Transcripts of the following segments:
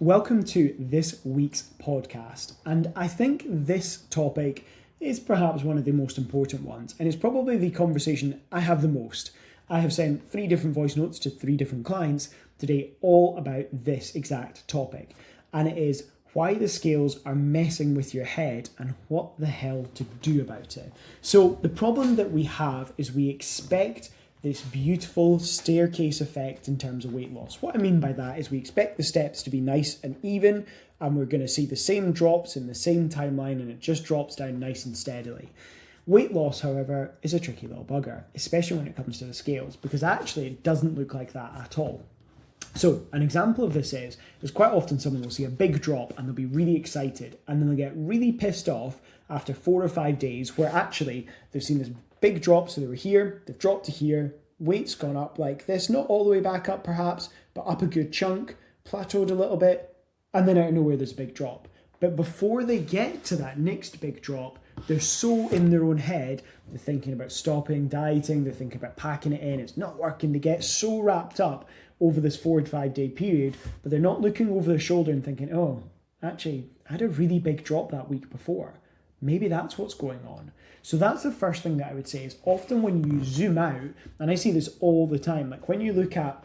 Welcome to this week's podcast. And I think this topic is perhaps one of the most important ones, and it's probably the conversation I have the most. I have sent 3 different voice notes to 3 different clients today, all about this exact topic. And it is why the scales are messing with your head and what the hell to do about it. So the problem that we have is we expect this beautiful staircase effect in terms of weight loss. What I mean by that is we expect the steps to be nice and even, and we're going to see the same drops in the same timeline, and it just drops down nice and steadily. Weight loss, however, is a tricky little bugger, especially when it comes to the scales, because actually it doesn't look like that at all. So an example of this is quite often someone will see a big drop and they'll be really excited, and then they'll get really pissed off after 4 or 5 days where actually they've seen this big drop. So they were here, they've dropped to here, weight's gone up like this, not all the way back up perhaps, but up a good chunk, plateaued a little bit, and then out of nowhere there's a big drop. But before they get to that next big drop, they're so in their own head, they're thinking about stopping, dieting, they're thinking about packing it in, it's not working, they get so wrapped up over this 4 to 5 day period, but they're not looking over their shoulder and thinking, oh, actually, I had a really big drop that week before. Maybe that's what's going on. So that's the first thing that I would say is often when you zoom out, and I see this all the time, like when you look at,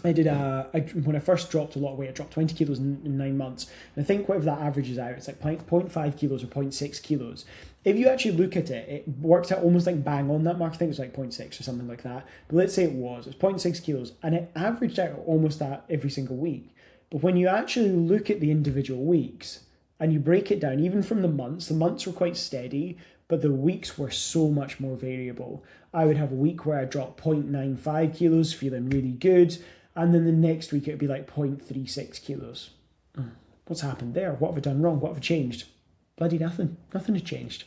when I first dropped a lot of weight, I dropped 20 kilos in 9 months. And I think whatever that averages out, it's like 0.5 kilos or 0.6 kilos. If you actually look at it, it works out almost like bang on that mark. I think it was like 0.6 or something like that. But let's say it's 0.6 kilos, and it averaged out almost that every single week. But when you actually look at the individual weeks and you break it down, even from the months were quite steady, but the weeks were so much more variable. I would have a week where I dropped 0.95 kilos, feeling really good, and then the next week it would be like 0.36 kilos. What's happened there? What have I done wrong? What have I changed? Bloody nothing. Nothing had changed.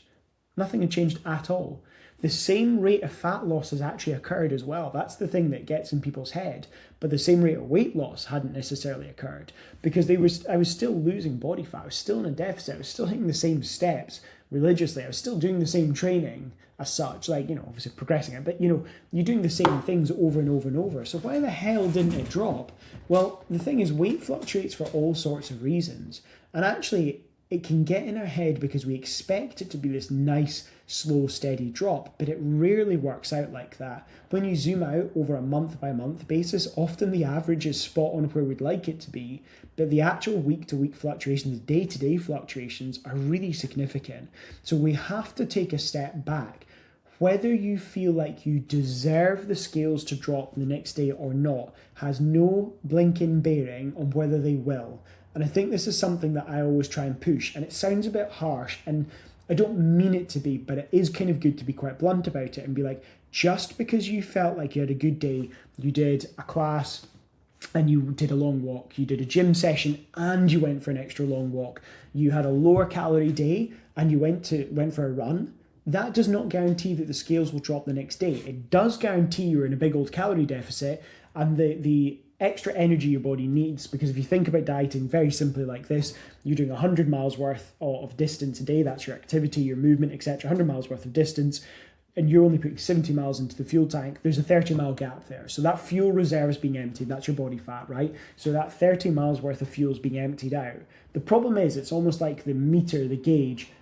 Nothing had changed at all. The same rate of fat loss has actually occurred as well. That's the thing that gets in people's head. But the same rate of weight loss hadn't necessarily occurred because I was still losing body fat. I was still in a deficit. I was still hitting the same steps religiously. I was still doing the same training as such, like, obviously progressing it, but you're doing the same things over and over and over. So why the hell didn't it drop? Well, the thing is, weight fluctuates for all sorts of reasons. And actually, it can get in our head because we expect it to be this nice, slow, steady drop, but it rarely works out like that. When you zoom out over a month-by-month basis, often the average is spot on where we'd like it to be, but the actual week-to-week fluctuations, the day-to-day fluctuations are really significant. So we have to take a step back. Whether you feel like you deserve the scales to drop the next day or not has no blinking bearing on whether they will. And I think this is something that I always try and push, and it sounds a bit harsh, and I don't mean it to be, but it is kind of good to be quite blunt about it and be like, just because you felt like you had a good day, you did a class and you did a long walk, you did a gym session and you went for an extra long walk, you had a lower calorie day and you went for a run, that does not guarantee that the scales will drop the next day. It does guarantee you're in a big old calorie deficit and the extra energy your body needs, because if you think about dieting very simply like this, you're doing 100 miles worth of distance a day, that's your activity, your movement, etc., 100 miles worth of distance, and you're only putting 70 miles into the fuel tank, there's a 30-mile gap there. So that fuel reserve is being emptied, that's your body fat, right? So that 30 miles worth of fuel is being emptied out. The problem is it's almost like the meter, the gauge,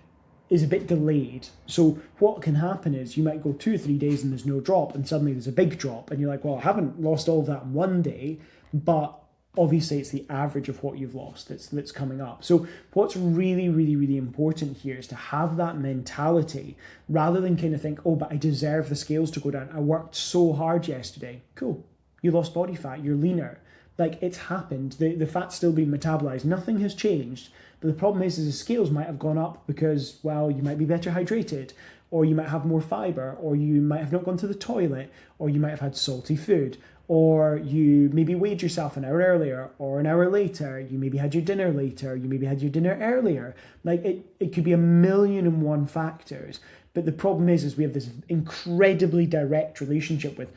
is a bit delayed. So what can happen is you might go 2 or 3 days and there's no drop, and suddenly there's a big drop, and you're like, well, I haven't lost all of that in one day, but obviously it's the average of what you've lost that's coming up. So what's really, really, really important here is to have that mentality rather than kind of think, oh, but I deserve the scales to go down. I worked so hard yesterday. Cool. You lost body fat. You're leaner. Like, it's happened. The fat's still being metabolized. Nothing has changed. But the problem is the scales might have gone up because, well, you might be better hydrated, or you might have more fiber, or you might have not gone to the toilet, or you might have had salty food, or you maybe weighed yourself an hour earlier or an hour later, you maybe had your dinner later, you maybe had your dinner earlier. Like, it could be 1,000,001 factors. But the problem is we have this incredibly direct relationship with,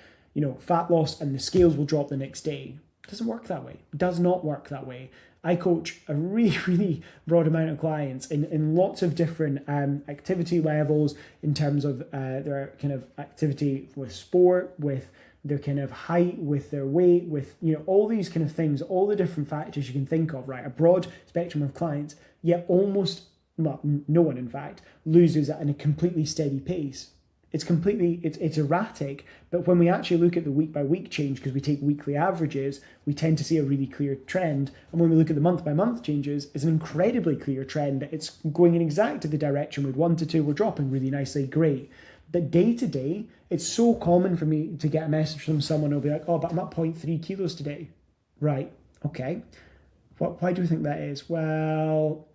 fat loss and the scales will drop the next day. It doesn't work that way. It does not work that way. I coach a really, really broad amount of clients in lots of different activity levels in terms of their kind of activity with sport, with their kind of height, with their weight, with, you know, all these kind of things, all the different factors you can think of, right? A broad spectrum of clients, yet almost, well, no one in fact, loses at a completely steady pace. It's erratic, but when we actually look at the week by week change, because we take weekly averages, we tend to see a really clear trend. And when we look at the month by month changes, it's an incredibly clear trend. It's going in exactly the direction with 1 to 2, we're dropping really nicely, great. But day to day, it's so common for me to get a message from someone who'll be like, oh, but I'm at 0.3 kilos today. Right, okay. Why do you think that is? Well,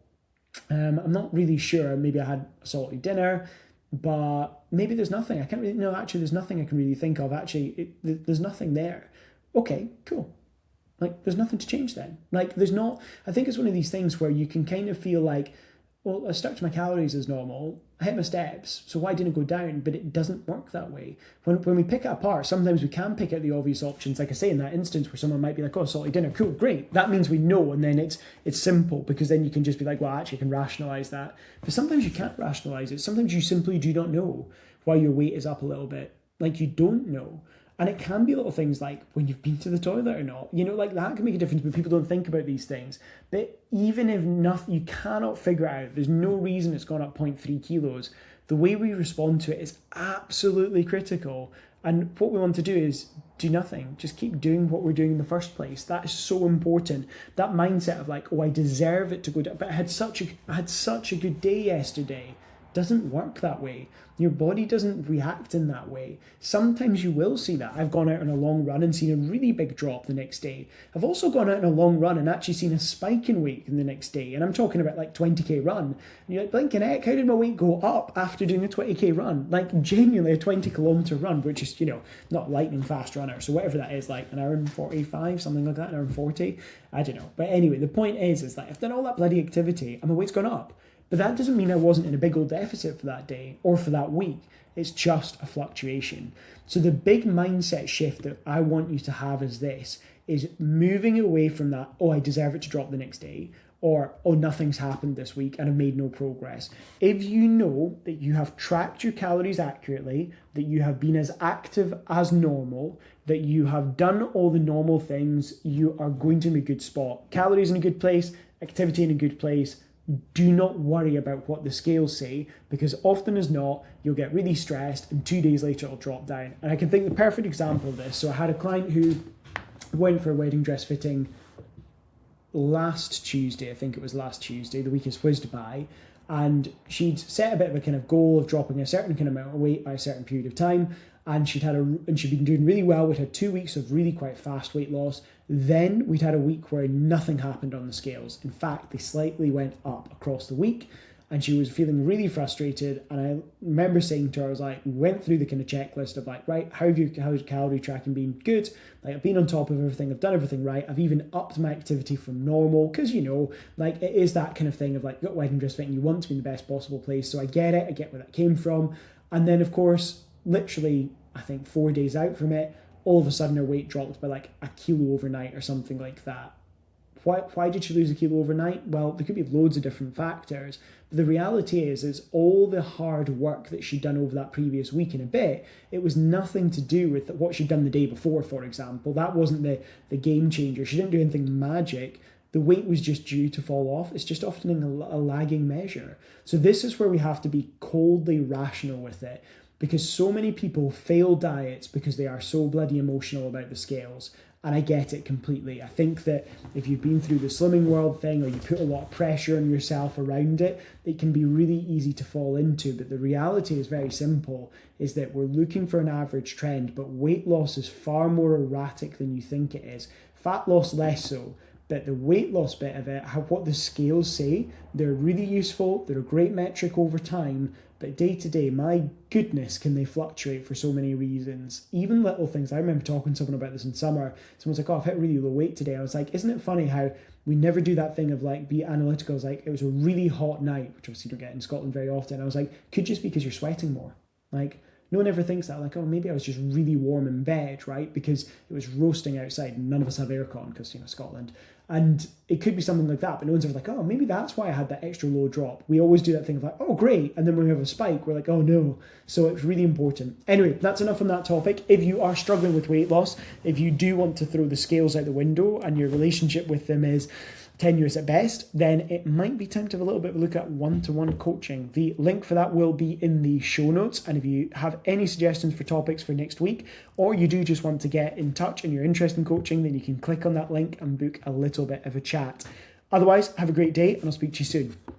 I'm not really sure. Maybe I had a salty dinner, but maybe there's nothing. I can't really, no, actually, there's nothing I can really think of. Actually, there's nothing there. Okay, cool. Like, there's nothing to change then. Like, there's not, I think it's one of these things where you can kind of feel like, well, I stuck to my calories as normal. I hit my steps, so why didn't it go down? But it doesn't work that way. When we pick it apart, sometimes we can pick out the obvious options. Like I say, in that instance where someone might be like, oh, salty dinner, cool, great. That means we know, and then it's simple, because then you can just be like, well, actually, I can rationalise that. But sometimes you can't rationalise it. Sometimes you simply do not know why your weight is up a little bit. Like, you don't know. And it can be little things like when you've been to the toilet or not. You know, like that can make a difference, but people don't think about these things. But even if nothing, you cannot figure it out, there's no reason it's gone up 0.3 kilos, the way we respond to it is absolutely critical. And what we want to do is do nothing. Just keep doing what we're doing in the first place. That is so important. That mindset of like, oh, I deserve it to go down, but I had such a good day yesterday. Doesn't work that way. Your body doesn't react in that way. Sometimes you will see that. I've gone out on a long run and seen a really big drop the next day. I've also gone out on a long run and actually seen a spike in weight in the next day. And I'm talking about like 20k run. And you're like, blinking heck, how did my weight go up after doing a 20k run? Like genuinely a 20 kilometer run, which is, you know, not lightning fast runner. So whatever that is, like an hour and 45, something like that, an hour and 40. I don't know. But anyway, the point is that I've done all that bloody activity and my weight's gone up. But that doesn't mean I wasn't in a big old deficit for that day or for that week. It's just a fluctuation. So the big mindset shift that I want you to have is moving away from that, oh, I deserve it to drop the next day, or, oh, nothing's happened this week and I've made no progress. If you know that you have tracked your calories accurately, that you have been as active as normal, that you have done all the normal things, you are going to be in a good spot. Calories in a good place, activity in a good place. Do not worry about what the scales say, because often as not, you'll get really stressed and 2 days later it'll drop down. And I can think the perfect example of this. So I had a client who went for a wedding dress fitting last Tuesday. I think it was last Tuesday. The week is whizzed by. And she'd set a bit of a kind of goal of dropping a certain kind of amount of weight by a certain period of time. And she'd been doing really well. We'd had 2 weeks of really quite fast weight loss. Then we'd had a week where nothing happened on the scales. In fact, they slightly went up across the week, and she was feeling really frustrated. And I remember saying to her, I was like, we went through the kind of checklist of like, right, how's calorie tracking been? Good. Like, I've been on top of everything. I've done everything right. I've even upped my activity from normal, because, you know, like it is that kind of thing of like, got wedding dress fitting, you want to be in the best possible place. So I get it. I get where that came from. And then, of course, literally, I think 4 days out from it, all of a sudden her weight dropped by like a kilo overnight or something like that. Why did she lose a kilo overnight? Well, there could be loads of different factors. But the reality is all the hard work that she'd done over that previous week and a bit, it was nothing to do with what she'd done the day before, for example. That wasn't the game changer. She didn't do anything magic. The weight was just due to fall off. It's just often a lagging measure. So this is where we have to be coldly rational with it. Because so many people fail diets because they are so bloody emotional about the scales. And I get it completely. I think that if you've been through the slimming world thing, or you put a lot of pressure on yourself around it, it can be really easy to fall into. But the reality is very simple, is that we're looking for an average trend, but weight loss is far more erratic than you think it is. Fat loss less so. But the weight loss bit of it, what the scales say, they're really useful. They're a great metric over time. But day to day, my goodness, can they fluctuate for so many reasons. Even little things. I remember talking to someone about this in summer. Someone's like, oh, I've hit really low weight today. I was like, isn't it funny how we never do that thing of like, be analytical. I was like, it was a really hot night, which obviously you don't get in Scotland very often. I was like, could just be because you're sweating more. Like, no one ever thinks that. Like, oh, maybe I was just really warm in bed, right? Because it was roasting outside and none of us have aircon because, you know, Scotland. And it could be something like that, but no one's ever like, oh, maybe that's why I had that extra low drop. We always do that thing of like, oh, great. And then when we have a spike, we're like, oh, no. So it's really important. Anyway, that's enough on that topic. If you are struggling with weight loss, if you do want to throw the scales out the window and your relationship with them is tenuous at best, then it might be time to have a little bit of a look at one-to-one coaching. The link for that will be in the show notes. And if you have any suggestions for topics for next week, or you do just want to get in touch and you're interested in coaching, then you can click on that link and book a little bit of a chat. Otherwise, have a great day and I'll speak to you soon.